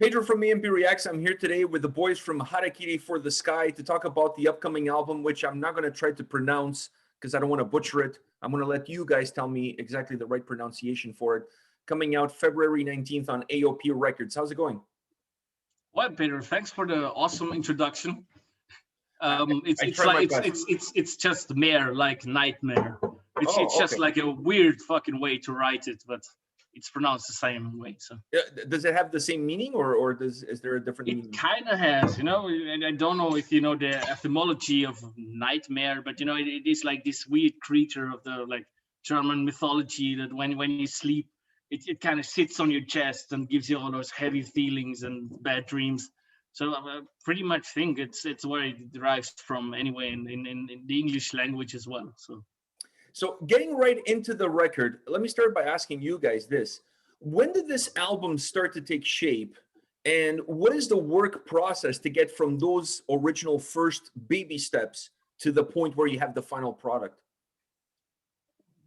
Pedro from A&P-REACTS. I'm here today with the boys from Harakiri for the Sky to talk about the upcoming album, which I'm not going to try to pronounce because I don't want to butcher it. I'm going to let you guys tell me exactly the right pronunciation for it. Coming out February 19th on A&P-REACTS. How's it going? Well, Peter, thanks for the awesome introduction. It's just Mære, like nightmare. It's just like a weird fucking way to write it, but it's pronounced the same way. So does it have the same meaning, or is there a different meaning? It kind of has, and I don't know if you know the etymology of nightmare, but it is like this weird creature of the German mythology that when you sleep, it kind of sits on your chest and gives you all those heavy feelings and bad dreams. So I pretty much think it's where it derives from anyway in the English language as well. So getting right into the record, let me start by asking you guys this. When did this album start to take shape? And what is the work process to get from those original first baby steps to the point where you have the final product?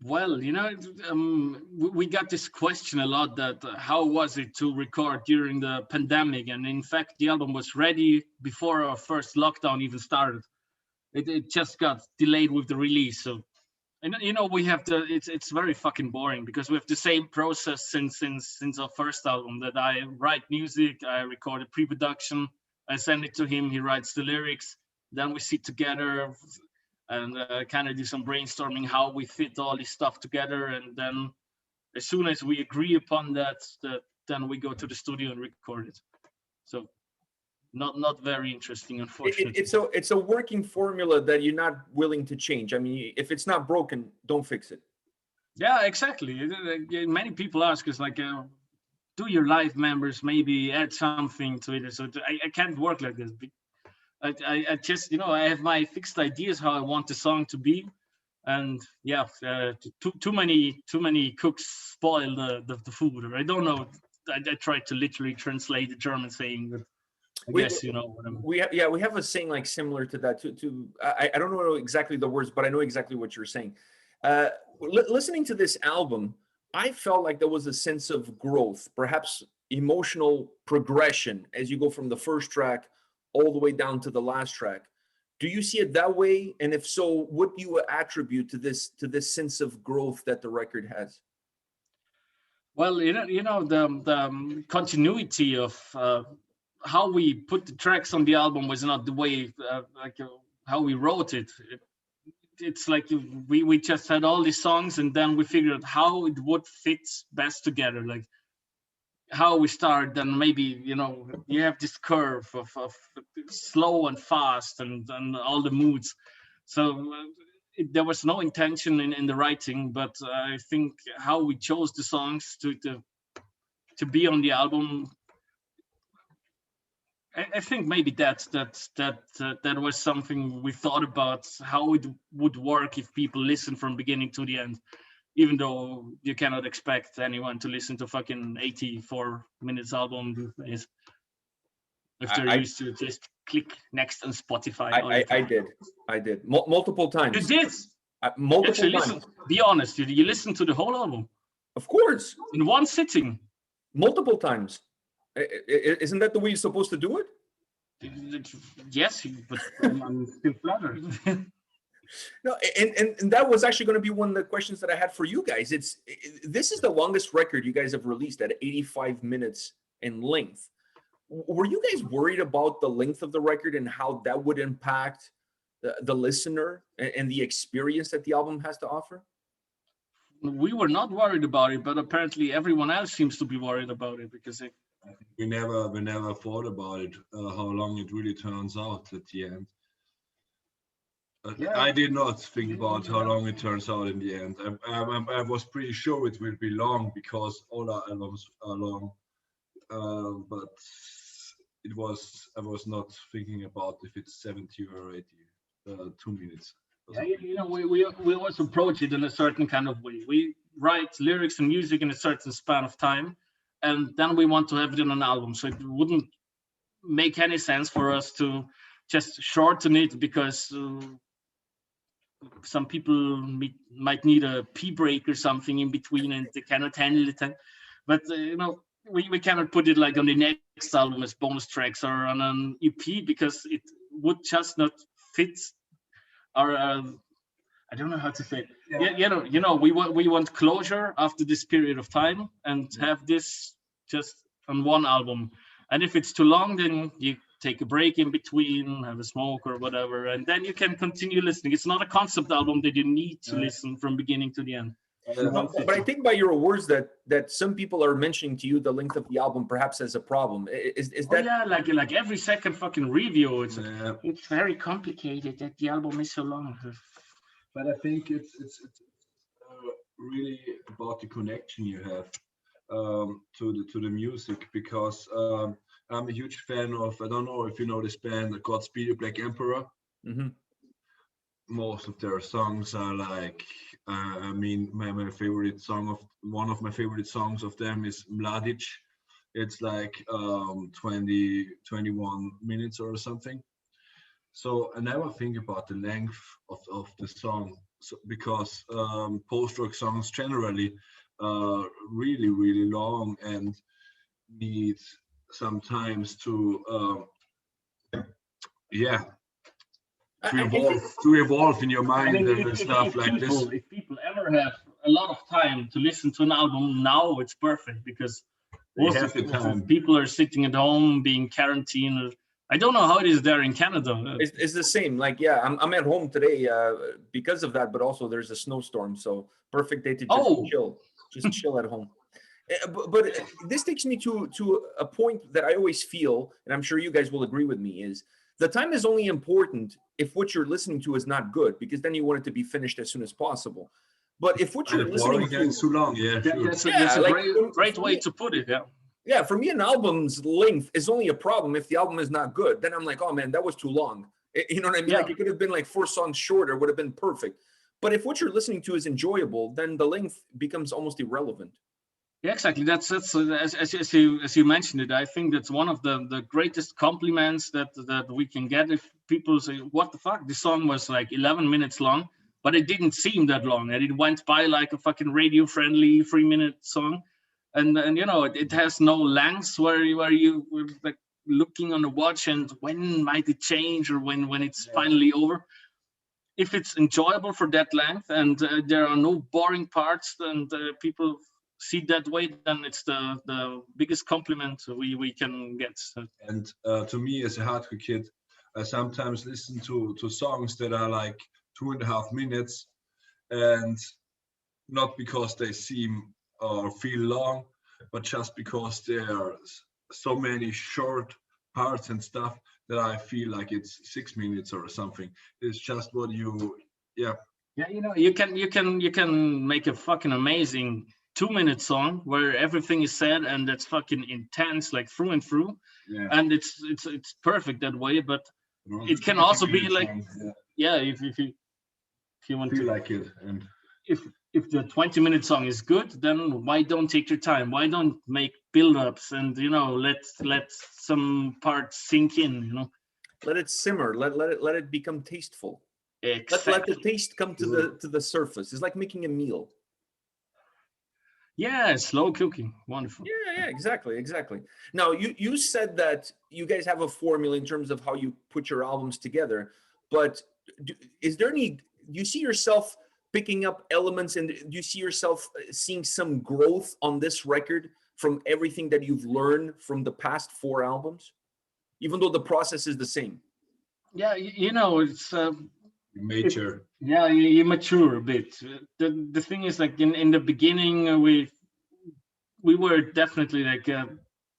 Well, we got this question a lot that how was it to record during the pandemic? And in fact, the album was ready before our first lockdown even started. It just got delayed with the release. So, and we have it's very fucking boring because we have the same process since our first album, that I write music, I record a pre-production, I send it to him, he writes the lyrics, then we sit together and kind of do some brainstorming how we fit all this stuff together, and then as soon as we agree upon that then we go to the studio and record it. So not very interesting, unfortunately. It's a working formula that you're not willing to change. I mean, if it's not broken, don't fix it. Yeah, exactly. Many people ask us do your live members maybe add something to it? So I can't work like this. I just I have my fixed ideas how I want the song to be, and too many cooks spoil the food. Or I don't know. I tried to literally translate the German saying, but I guess you know what I mean. We have a saying similar to that too. I don't know exactly the words, but I know exactly what you're saying. Listening to this album, I felt like there was a sense of growth, perhaps emotional progression as you go from the first track all the way down to the last track. Do you see it that way? And if so, what do you attribute to this sense of growth that the record has? Well, the continuity of how we put the tracks on the album was not the way how we wrote it. It's like we just had all these songs, and then we figured out how it would fit best together, like how we start. Then maybe you have this curve of slow and fast and all the moods. So there was no intention in the writing, but I think how we chose the songs to be on the album, I think maybe that was something we thought about, how it would work if people listen from beginning to the end, even though you cannot expect anyone to listen to fucking 84 minutes album if they're used to just click next on Spotify. I did multiple times. You did? Multiple times. Be honest, you listened to the whole album? Of course. In one sitting? Multiple times. Isn't that the way you're supposed to do it? Yes, but I'm still flattered. No, and that was actually going to be one of the questions that I had for you guys. This is the longest record you guys have released at 85 minutes in length. Were you guys worried about the length of the record and how that would impact the listener and the experience that the album has to offer? We were not worried about it, but apparently everyone else seems to be worried about it because I think we never thought about it, how long it really turns out at the end. I did not think about how long it turns out in the end. I was pretty sure it will be long because all our albums are long, but I was not thinking about if it's 70 or 80, 2 minutes. We always approach it in a certain kind of way. We write lyrics and music in a certain span of time, and then we want to have it in an album. So it wouldn't make any sense for us to just shorten it because some people might need a pee break or something in between and they cannot handle it. But we cannot put it like on the next album as bonus tracks or on an EP, because it would just not fit our I don't know how to say it. Yeah, we want closure after this period of time, and have this just on one album. And if it's too long, then you take a break in between, have a smoke or whatever, and then you can continue listening. It's not a concept album that you need to listen from beginning to the end. But I think by your words that some people are mentioning to you the length of the album perhaps as a problem. Is that? Yeah, like every second fucking review, it's very complicated that the album is so long. But I think it's really about the connection you have to the music, because I'm a huge fan of, I don't know if you know this band, Godspeed You Black Emperor. Mm-hmm. Most of their songs are like, I mean, my favorite song of one of my favorite songs of them is Mladic. It's like 21 minutes or something. So I never think about the length of the song, because post-rock songs generally are really, really long and need sometimes to evolve in your mind and stuff like this. If people ever have a lot of time to listen to an album now, it's perfect, because most of the time people are sitting at home being quarantined. I don't know how it is there in Canada. It's the same. Like, yeah, I'm at home today because of that, but also there's a snowstorm, so perfect day to just chill at home. But this takes me to a point that I always feel, and I'm sure you guys will agree with me, is the time is only important if what you're listening to is not good, because then you want it to be finished as soon as possible. But if what you're listening to is too long, that's a great way to put it. Yeah, for me, an album's length is only a problem if the album is not good. Then I'm like, oh man, that was too long. You know what I mean? Like, it could have been like 4 songs shorter, would have been perfect. But if what you're listening to is enjoyable, then the length becomes almost irrelevant. Yeah, exactly. That's as you mentioned it. I think that's one of the greatest compliments that we can get, if people say, "What the fuck? This song was like 11 minutes long, but it didn't seem that long, and it went by like a fucking radio-friendly 3-minute song." And it has no lengths where you were like looking on the watch and when might it change, or when it's finally over. If it's enjoyable for that length and there are no boring parts, and people see that way, then it's the biggest compliment we can get. And to me, as a hardcore kid, I sometimes listen to songs that are like 2.5 minutes, and not because they seem or feel long, but just because there are so many short parts and stuff that I feel like it's 6 minutes or something. It's just what you you can make a fucking amazing 2-minute song where everything is said and it's fucking intense, like through and through, and it's perfect that way. But it can also be like if you want feel to like it, and if the 20-minute song is good, then why don't take your time? Why don't make build-ups and let some parts sink in? Let it simmer. Let it become tasteful. Exactly. Let the taste come to the surface. It's like making a meal. Yeah, slow cooking. Wonderful. Yeah, exactly. Now, you said that you guys have a formula in terms of how you put your albums together, but do you see yourself picking up elements, and do you see yourself seeing some growth on this record from everything that you've learned from the past 4 albums, even though the process is the same? Yeah, it's major. You mature a bit. The thing is, like in the beginning, we were definitely like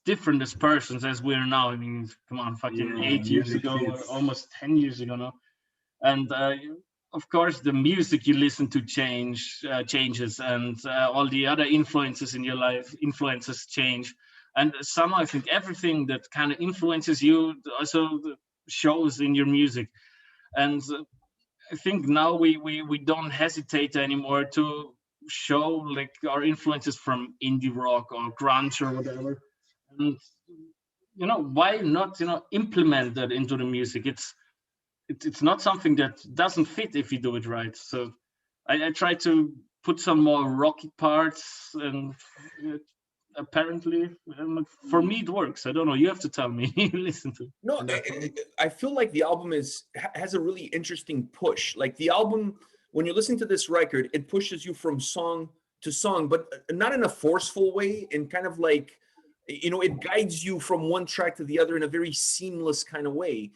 different as persons as we are now. I mean, come on, fucking 8 years ago, almost 10 years ago now, and of course the music you listen to changes, and all the other influences in your life change, and somehow I think everything that kind of influences you also shows in your music. And I think now we don't hesitate anymore to show like our influences from indie rock or grunge or whatever. And why not implement that into the music? It's not something that doesn't fit if you do it right. So I try to put some more rocky parts, and apparently, for me it works. I don't know. You have to tell me. Listen to it. No, I feel like the album has a really interesting push. Like the album, when you're listening to this record, it pushes you from song to song, but not in a forceful way. In kind of like, it guides you from one track to the other in a very seamless kind of way.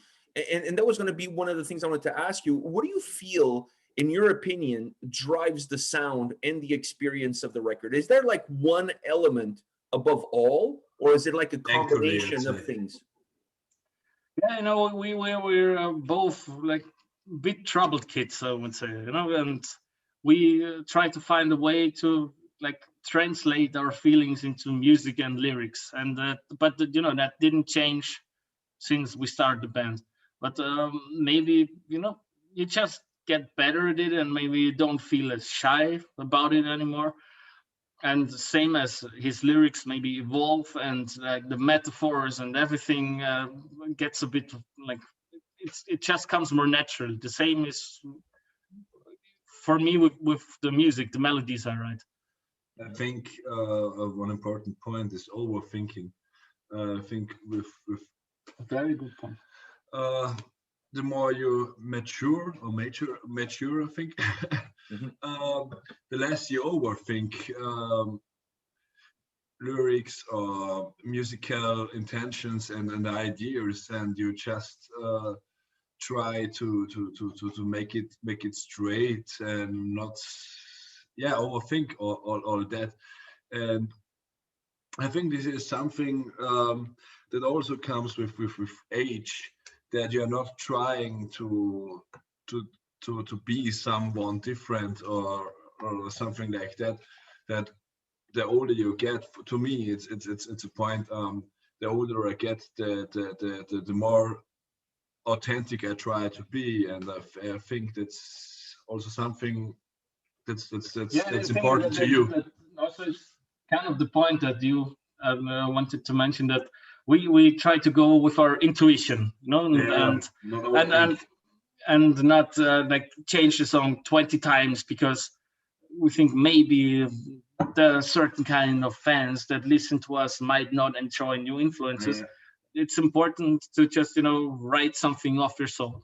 And that was going to be one of the things I wanted to ask you. What do you feel, in your opinion, drives the sound and the experience of the record? Is there like one element above all, or is it like a combination of things? Yeah, we're both like bit troubled kids, I would say, and we try to find a way to like translate our feelings into music and lyrics, and but that didn't change since we started the band. But maybe you just get better at it, and maybe you don't feel as shy about it anymore. And same as his lyrics maybe evolve, and like the metaphors and everything gets a bit like it just comes more natural. The same is for me with the music, the melodies I write. I think one important point is overthinking. I think with a very good point. The more you mature, I think, the less you overthink lyrics or musical intentions and ideas, and you just try to make it straight and not overthink all that. And I think this is something that also comes with age, that you're not trying to be someone different or something like that. That the older you get, to me, it's a point. The older I get, the more authentic I try to be, and I think that's also something that's important to you. That also is kind of the point that you wanted to mention, that we try to go with our intuition, and not like change the song 20 times because we think maybe the certain kind of fans that listen to us might not enjoy new influences. It's important to just write something off your soul,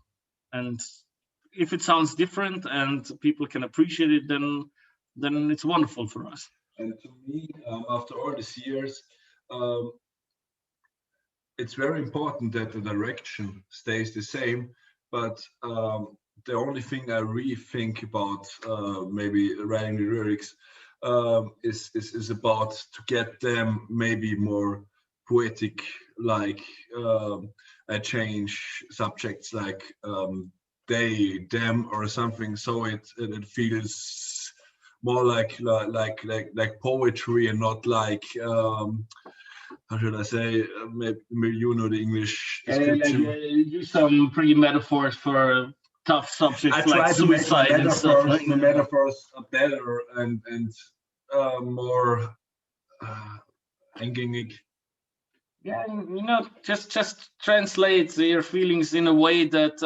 and if it sounds different and people can appreciate it, then it's wonderful for us. And to me, after all these years, it's very important that the direction stays the same, but the only thing I really think about maybe writing the lyrics is about to get them maybe more poetic, like I change subjects like they, them, or something, so it feels more like poetry and not like how should I say? Maybe you know the English description. Use some pretty metaphors for tough subjects like suicide and stuff. The metaphors are better and more eingängig. Yeah, just translate your feelings in a way that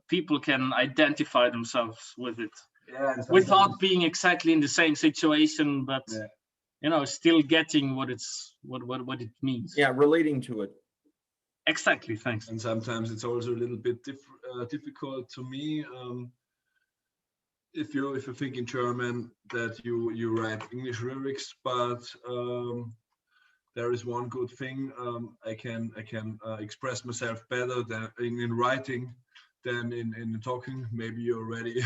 people can identify themselves with it. Yeah, without being exactly in the same situation, but still getting what it means. Yeah, relating to it. Exactly. Thanks. And sometimes it's also a little bit difficult to me. If you think in German, that you write English lyrics, but there is one good thing. I can express myself better than in writing than in talking. Maybe you already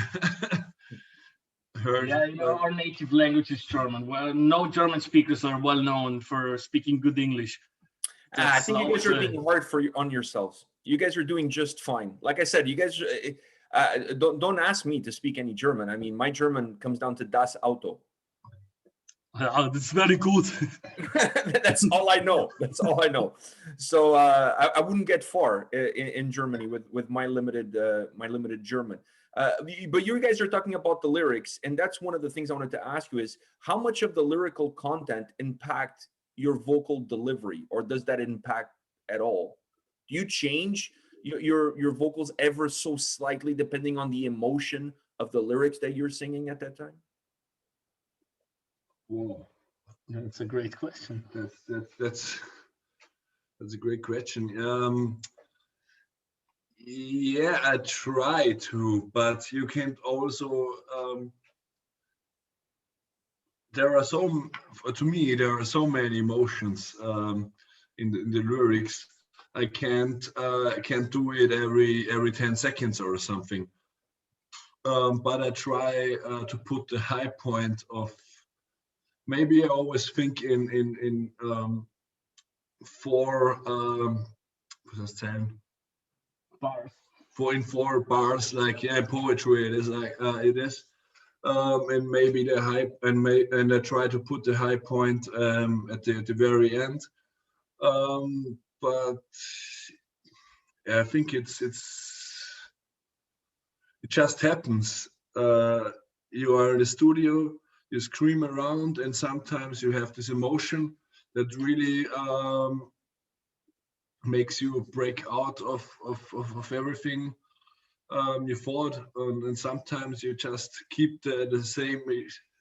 heard. Yeah, our native language is German. Well, no German speakers are well known for speaking good English. I think you guys are being hard on yourselves. You guys are doing just fine. Like I said, you guys don't ask me to speak any German. I mean, my German comes down to Das Auto. Oh, that's very good. That's all I know. That's all I know. So I wouldn't get far in Germany with my limited German. But you guys are talking about the lyrics, and that's one of the things I wanted to ask you is how much of the lyrical content impact your vocal delivery, or does that impact at all? Do you change your vocals ever so slightly depending on the emotion of the lyrics that you're singing at that time? Whoa. That's a great question. That's a great question. Yeah, I try to, but you can't also. To me, there are so many emotions in the lyrics. I can't do it every 10 seconds or something. But I try to put the high point of. Maybe I always think in four. What's that saying? Bars. 4 bars, like poetry. It is like it is. And maybe the high and I try to put the high point at the very end. But yeah, I think it just happens. You are in the studio, you scream around, and sometimes you have this emotion that really makes you break out of everything you thought, and sometimes you just keep the same.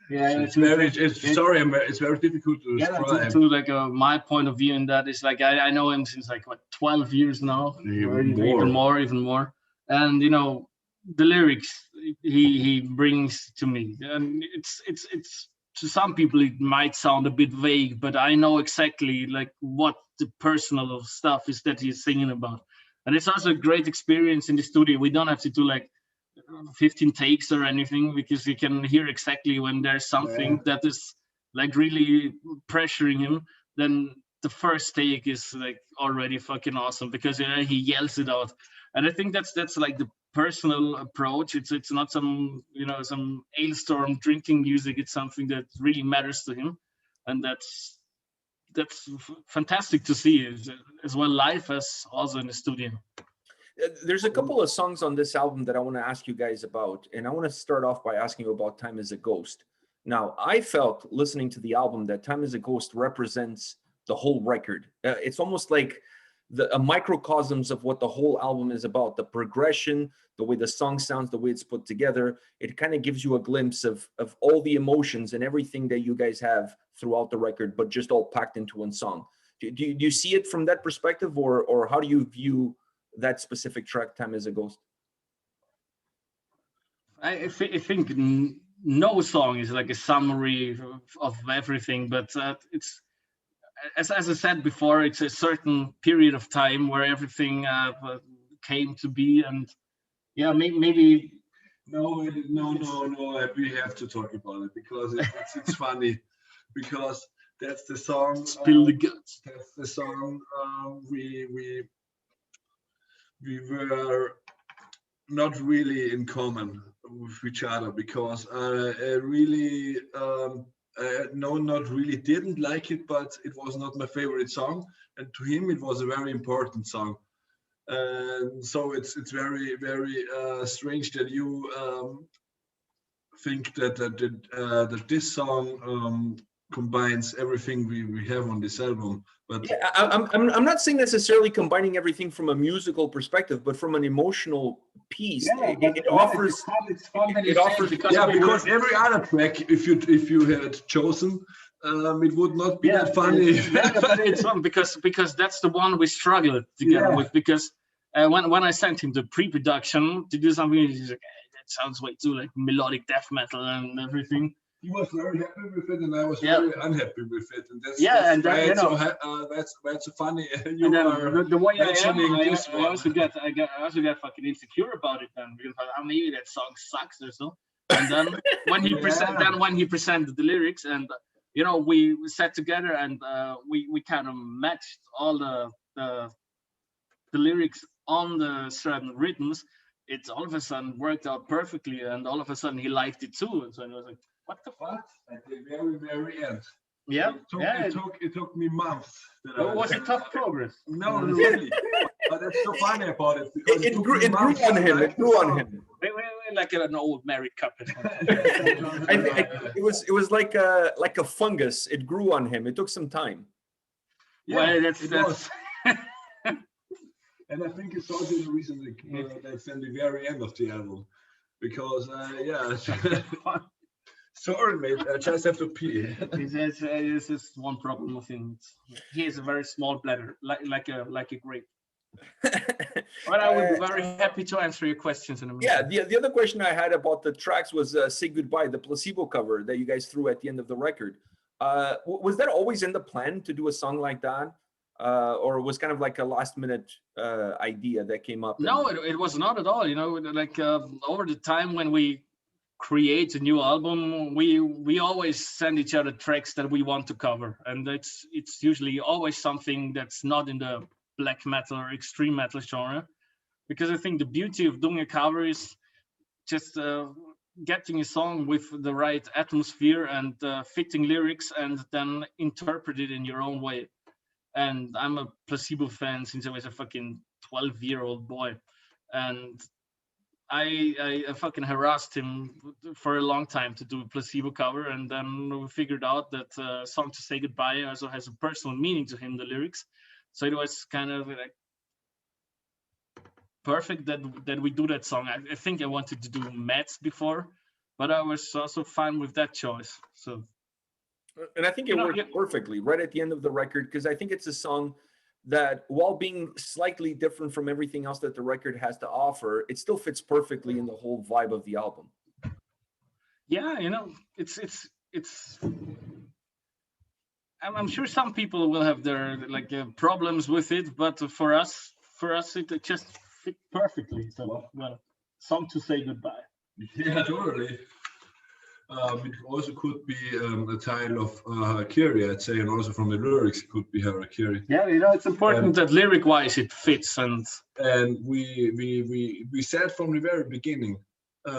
Yeah, it's very difficult to describe. To like my point of view in that is like I know him since like what 12 years now, even more, and you know the lyrics he brings to me, and it's to some people it might sound a bit vague, but I know exactly like what the personal stuff is that he's singing about, and it's also a great experience in the studio. We don't have to do like 15 takes or anything, because you can hear exactly when there's something that is like really pressuring him. Then the first take is like already fucking awesome, because you know, he yells it out. And I think that's like the personal approach. It's not some some Ailstorm drinking music. It's something that really matters to him, and that's fantastic to see as well live as also in the studio. There's a couple of songs on this album that I want to ask you guys about, and I want to start off by asking you about Time Is a Ghost. Now, I felt listening to the album that Time Is a Ghost represents the whole record. It's almost like a microcosms of what the whole album is about. The progression, the way the song sounds, the way it's put together. It kind of gives you a glimpse of all the emotions and everything that you guys have throughout the record, but just all packed into one song. Do you see it from that perspective, or how do you view that specific track, Time Is a Ghost? I think no song is like a summary of everything, but it's as I said before, it's a certain period of time where everything came to be, and yeah, maybe. No, we have to talk about it because it's funny, because that's the song. Spill the guts. That's the song we were not really in common with each other, because I really not really didn't like it, but it was not my favorite song, and to him it was a very important song. So it's very strange that you think that this song combines everything we have on this album. But yeah, I'm not saying necessarily combining everything from a musical perspective, but from an emotional piece. Yeah, it offers. It's fun that it offers because every other track, if you had chosen, it would not be that funny. But it's fun because that's the one we struggled together with. Because when I sent him the pre-production to do something, he's like, that sounds way too like melodic death metal and everything. He was very happy with it, and I was very unhappy with it. And that's funny. You are the way mentioning this I also get fucking insecure about it then, because maybe that song sucks or so. And then when he presented the lyrics, and we sat together and we kind of matched all the lyrics on the certain rhythms. It all of a sudden worked out perfectly, and all of a sudden he liked it too. And so I was like, what the fuck? At the very end. Yeah. It took me months. Was it tough progress? No, really. But that's so funny about it. It grew on him. It grew on him. Like an old married couple. I think it was like a fungus. It grew on him. It took some time. Yeah, well, that's and I think it's also the reason that's in the very end of the album, because Sorry, mate. I just have to pee. This is one problem with him. He has a very small bladder, like a grape. But I would be very happy to answer your questions in a minute. Yeah, the other question I had about the tracks was Say Goodbye, the Placebo cover that you guys threw at the end of the record. Was that always in the plan to do a song like that? Or was kind of like a last minute idea that came up? No, it was not at all. You know, like over the time when we create a new album, we always send each other tracks that we want to cover, and it's usually always something that's not in the black metal or extreme metal genre, because I think the beauty of doing a cover is just getting a song with the right atmosphere and fitting lyrics, and then interpret it in your own way. And I'm a Placebo fan since I was a fucking 12-year-old boy, and I fucking harassed him for a long time to do a Placebo cover, and then we figured out that Song to Say Goodbye also has a personal meaning to him, the lyrics. So it was kind of like perfect that we do that song. I think I wanted to do Mets before, but I was also fine with that choice. So, and I think it worked perfectly right at the end of the record, because I think it's a song that, while being slightly different from everything else that the record has to offer, it still fits perfectly in the whole vibe of the album. Yeah, you know, it's I'm sure some people will have their like problems with it, but for us it just fit perfectly. So, well, Song to Say Goodbye. Yeah, totally. It also could be a title of Harakiri, I'd say, and also from the lyrics it could be Harakiri. Yeah, you know, it's important that lyric-wise it fits, and we said from the very beginning,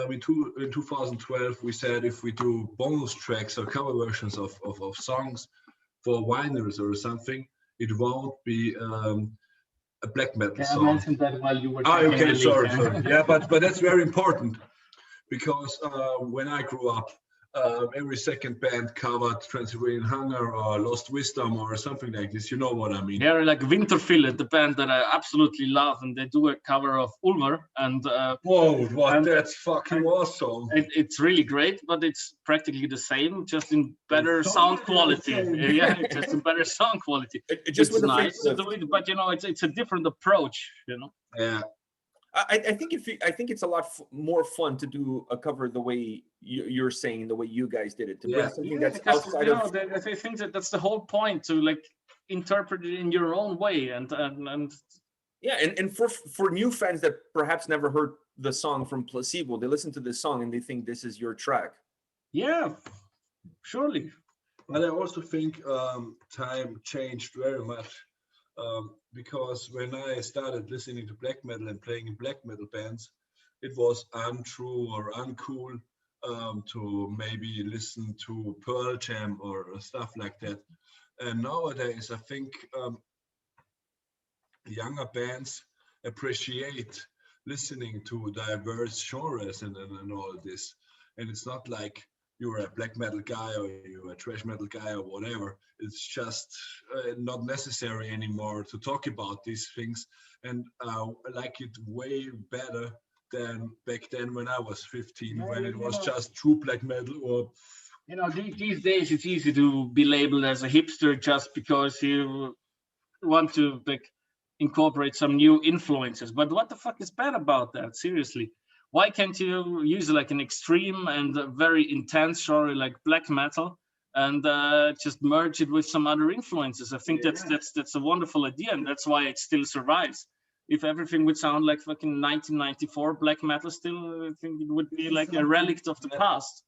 in 2012, we said if we do bonus tracks or cover versions of songs for winners or something, it won't be a black metal song. I mentioned that while you were. Okay, sorry. Yeah, but that's very important, because when I grew up, every second band covered Transylvanian Hunger or Lost Wisdom or something like this. You know what I mean? They're like Winterfille, the band that I absolutely love, and they do a cover of Ulver. And whoa, that's fucking awesome! It's really great, but it's practically the same, just in better sound quality. Yeah, just in better sound quality. It's nice to do it, but you know, it's a different approach. You know. Yeah. I think it's a lot more fun to do a cover the way you're saying, the way you guys did it, to bring something that's outside of. I think that's the whole point, to like interpret it in your own way, and for new fans that perhaps never heard the song from Placebo, they listen to this song and they think this is your track. Yeah, surely. But I also think time changed very much. Because when I started listening to black metal and playing in black metal bands, it was untrue or uncool to maybe listen to Pearl Jam or stuff like that. And nowadays, I think younger bands appreciate listening to diverse genres and all this. And it's not like you're a black metal guy or you're a thrash metal guy or whatever. It's just not necessary anymore to talk about these things. And I like it way better than back then when I was 15, when it was just true black metal. Or, you know, these days it's easy to be labeled as a hipster just because you want to like incorporate some new influences. But what the fuck is bad about that? Seriously. Why can't you use like an extreme and very intense genre like black metal and just merge it with some other influences? I think that's a wonderful idea, and that's why it still survives. If everything would sound like fucking 1994 black metal still, I think it would be like a relic of the past.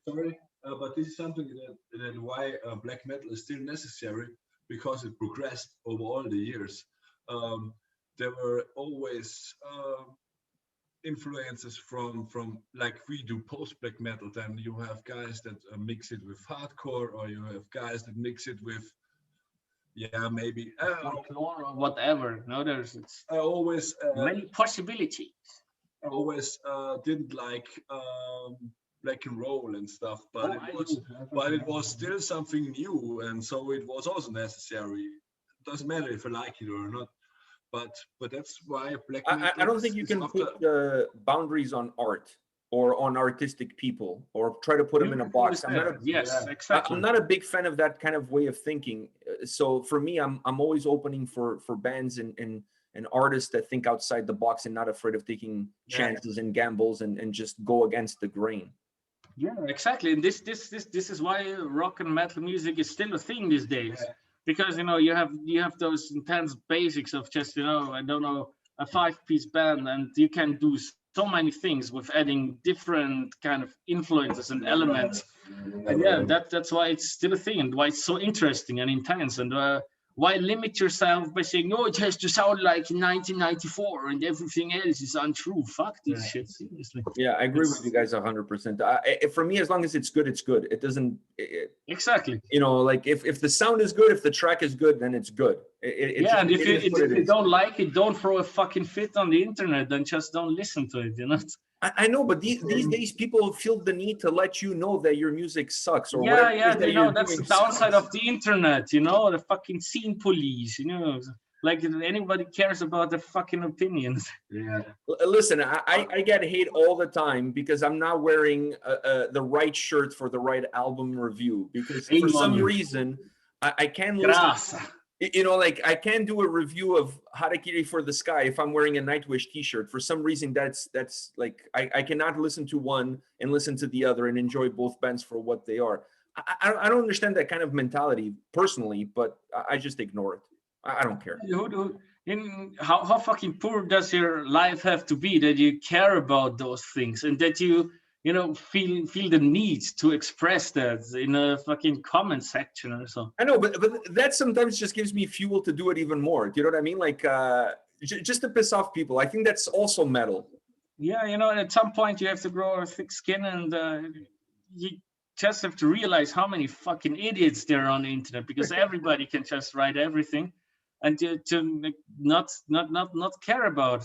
Sorry, but this is something that why black metal is still necessary, because it progressed over all the years. There were always influences from like we do post black metal, then you have guys that mix it with hardcore, or you have guys that mix it with maybe folklore or whatever. No, there's I always many possibilities. I always didn't like black and roll and stuff, but it was still something new, and so it was also necessary. It doesn't matter if I like it or not. But that's why black metal. I don't think you can put boundaries on art. or on artistic people, or try to put them in a box. I'm not a big fan of that kind of way of thinking. So for me, I'm always opening for bands and artists that think outside the box and not afraid of taking chances and gambles and just go against the grain. Yeah, exactly. And this is why rock and metal music is still a thing these days. Because you have those intense basics of just I don't know, a 5-piece band, and you can do so many things with adding different kind of influences and elements. And that's why it's still a thing, and why it's so interesting and intense. And why limit yourself by saying, no, it has to sound like 1994 and everything else is untrue? Fuck this shit, seriously. Yeah, I agree with you guys 100%. For me, as long as it's good, it's good. It doesn't... Exactly. Like if the sound is good, if the track is good, then it's good. And if you don't like it, don't throw a fucking fit on the internet, then just don't listen to it, I know, but these days people feel the need to let you know that your music sucks or whatever. That's the downside of the internet, the fucking scene police, like anybody cares about their fucking opinions. Yeah. Listen, I get hate all the time because I'm not wearing the right shirt for the right album review, because for some reason I can't listen. Like I can't do a review of Harakiri for the Sky if I'm wearing a Nightwish t-shirt. For some reason, that's like I cannot listen to one and listen to the other and enjoy both bands for what they are. I don't understand that kind of mentality personally, but I just ignore it. I don't care. How fucking poor does your life have to be that you care about those things and that you feel the need to express that in a fucking comment section or so? I know, but that sometimes just gives me fuel to do it even more. Do you know what I mean? Like just to piss off people. I think that's also metal. Yeah, at some point you have to grow a thick skin, and you just have to realize how many fucking idiots there are on the internet, because everybody can just write everything, and to not care about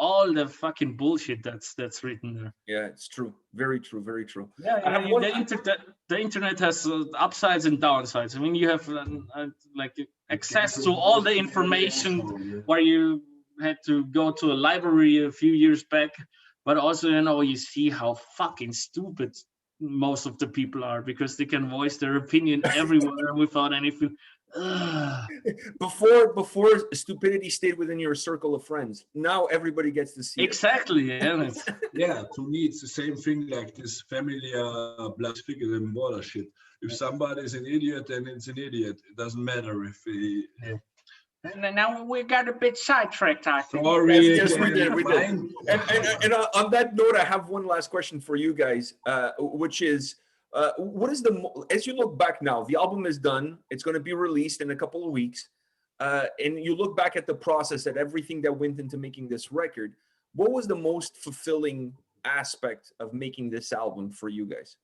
all the fucking bullshit that's written there. Yeah, it's true. Very true. Very true. Yeah, the internet has upsides and downsides. I mean, you have like access to all the information where you had to go to a library a few years back, but also you see how fucking stupid most of the people are, because they can voice their opinion everywhere without anything. Before stupidity stayed within your circle of friends. Now everybody gets to see exactly it. Yeah, to me it's the same thing like this familiar blood figure and water shit. If somebody is an idiot, then it's an idiot. It doesn't matter if he... And now we got a bit sidetracked, I think. Sorry. Yes, we did. And on that note, I have one last question for you guys, which is, what is as you look back now, the album is done, it's going to be released in a couple of weeks, and you look back at the process, at everything that went into making this record, what was the most fulfilling aspect of making this album for you guys?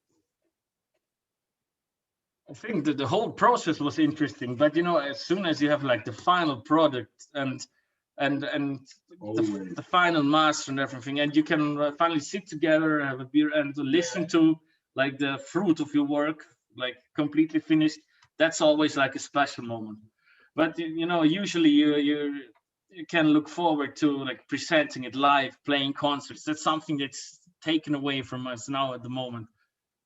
I think that the whole process was interesting, but as soon as you have like the final product and the final master and everything, and you can finally sit together, have a beer, and listen to like the fruit of your work, like completely finished, that's always like a special moment. But usually you can look forward to like presenting it live, playing concerts. That's something that's taken away from us now at the moment,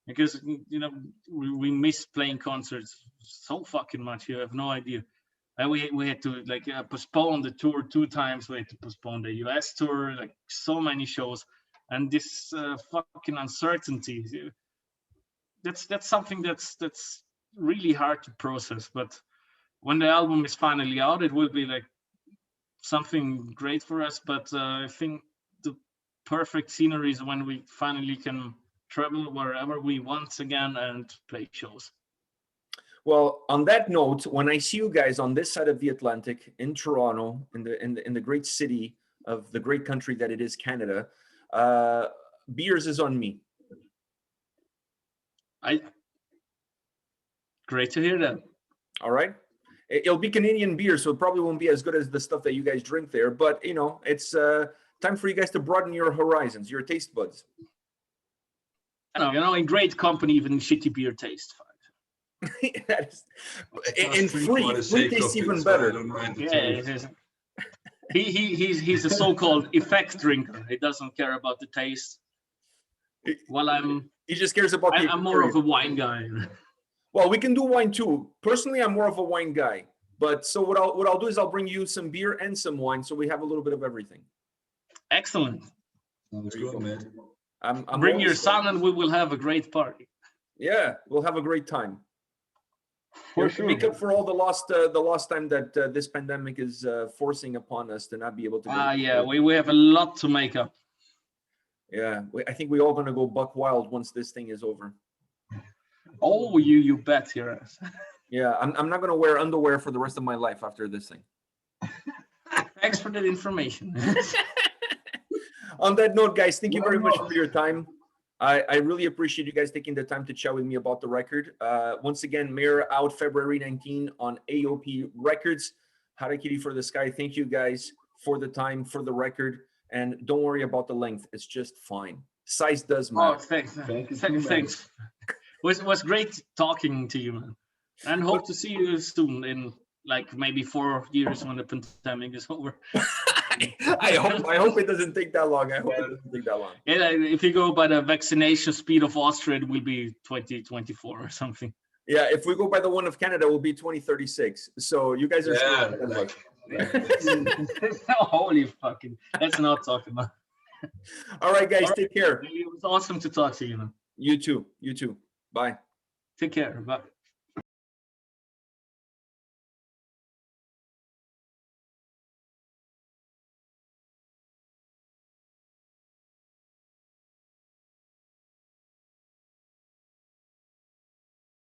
because we miss playing concerts so fucking much. You have no idea. And we had to like postpone the tour 2 times. We had to postpone the US tour, like so many shows, and this fucking uncertainty. That's something that's really hard to process. But when the album is finally out, it will be like something great for us. But I think the perfect scenery is when we finally can travel wherever we want again and play shows. Well, on that note, when I see you guys on this side of the Atlantic in Toronto, in the great city of the great country that it is Canada, beers is on me. Great to hear that. All right. It'll be Canadian beer, so it probably won't be as good as the stuff that you guys drink there. But it's time for you guys to broaden your horizons, your taste buds. In great company, even shitty beer tastes fine. That is, and free tastes even better. Yeah, he's a so-called effect drinker. He doesn't care about the taste. Well, He just cares about the I'm more of experience. a wine guy. Well, we can do wine too. Personally, I'm more of a wine guy. But so what I'll do is I'll bring you some beer and some wine, so we have a little bit of everything. Excellent. Sounds There you good, go. man. I'm Bring your always- son and we will have a great party. Yeah, we'll have a great time. For It'll make up for all the lost time that this pandemic is forcing upon us to not be able to. Yeah, we have a lot to make up. Yeah, I think we're all gonna go buck wild once this thing is over. Oh, you bet your ass. Yeah, I'm not gonna wear underwear for the rest of my life after this thing. Thanks for that information. On that note, guys, thank you very much for your time. I really appreciate you guys taking the time to chat with me about the record. Once again, Mære out February 19 on A&P-REACTS. Harakiri for the Sky. Thank you guys for the time, for the record. And don't worry about the length. It's just fine. Size does matter. Oh, thanks. Thank you so much. Thanks. It was great talking to you, man. And hope to see you soon in like maybe 4 years when the pandemic is over. I hope it doesn't take that long. I hope it doesn't take that long. Yeah, if you go by the vaccination speed of Austria, it will be 2024 or something. Yeah, if we go by the one of Canada, it will be 2036. So you guys are Yeah, still like, Holy fucking, let's not talk about. All right, guys, All right. take care. It was awesome to talk to you, man. You too. You too. Bye. Take care. Bye.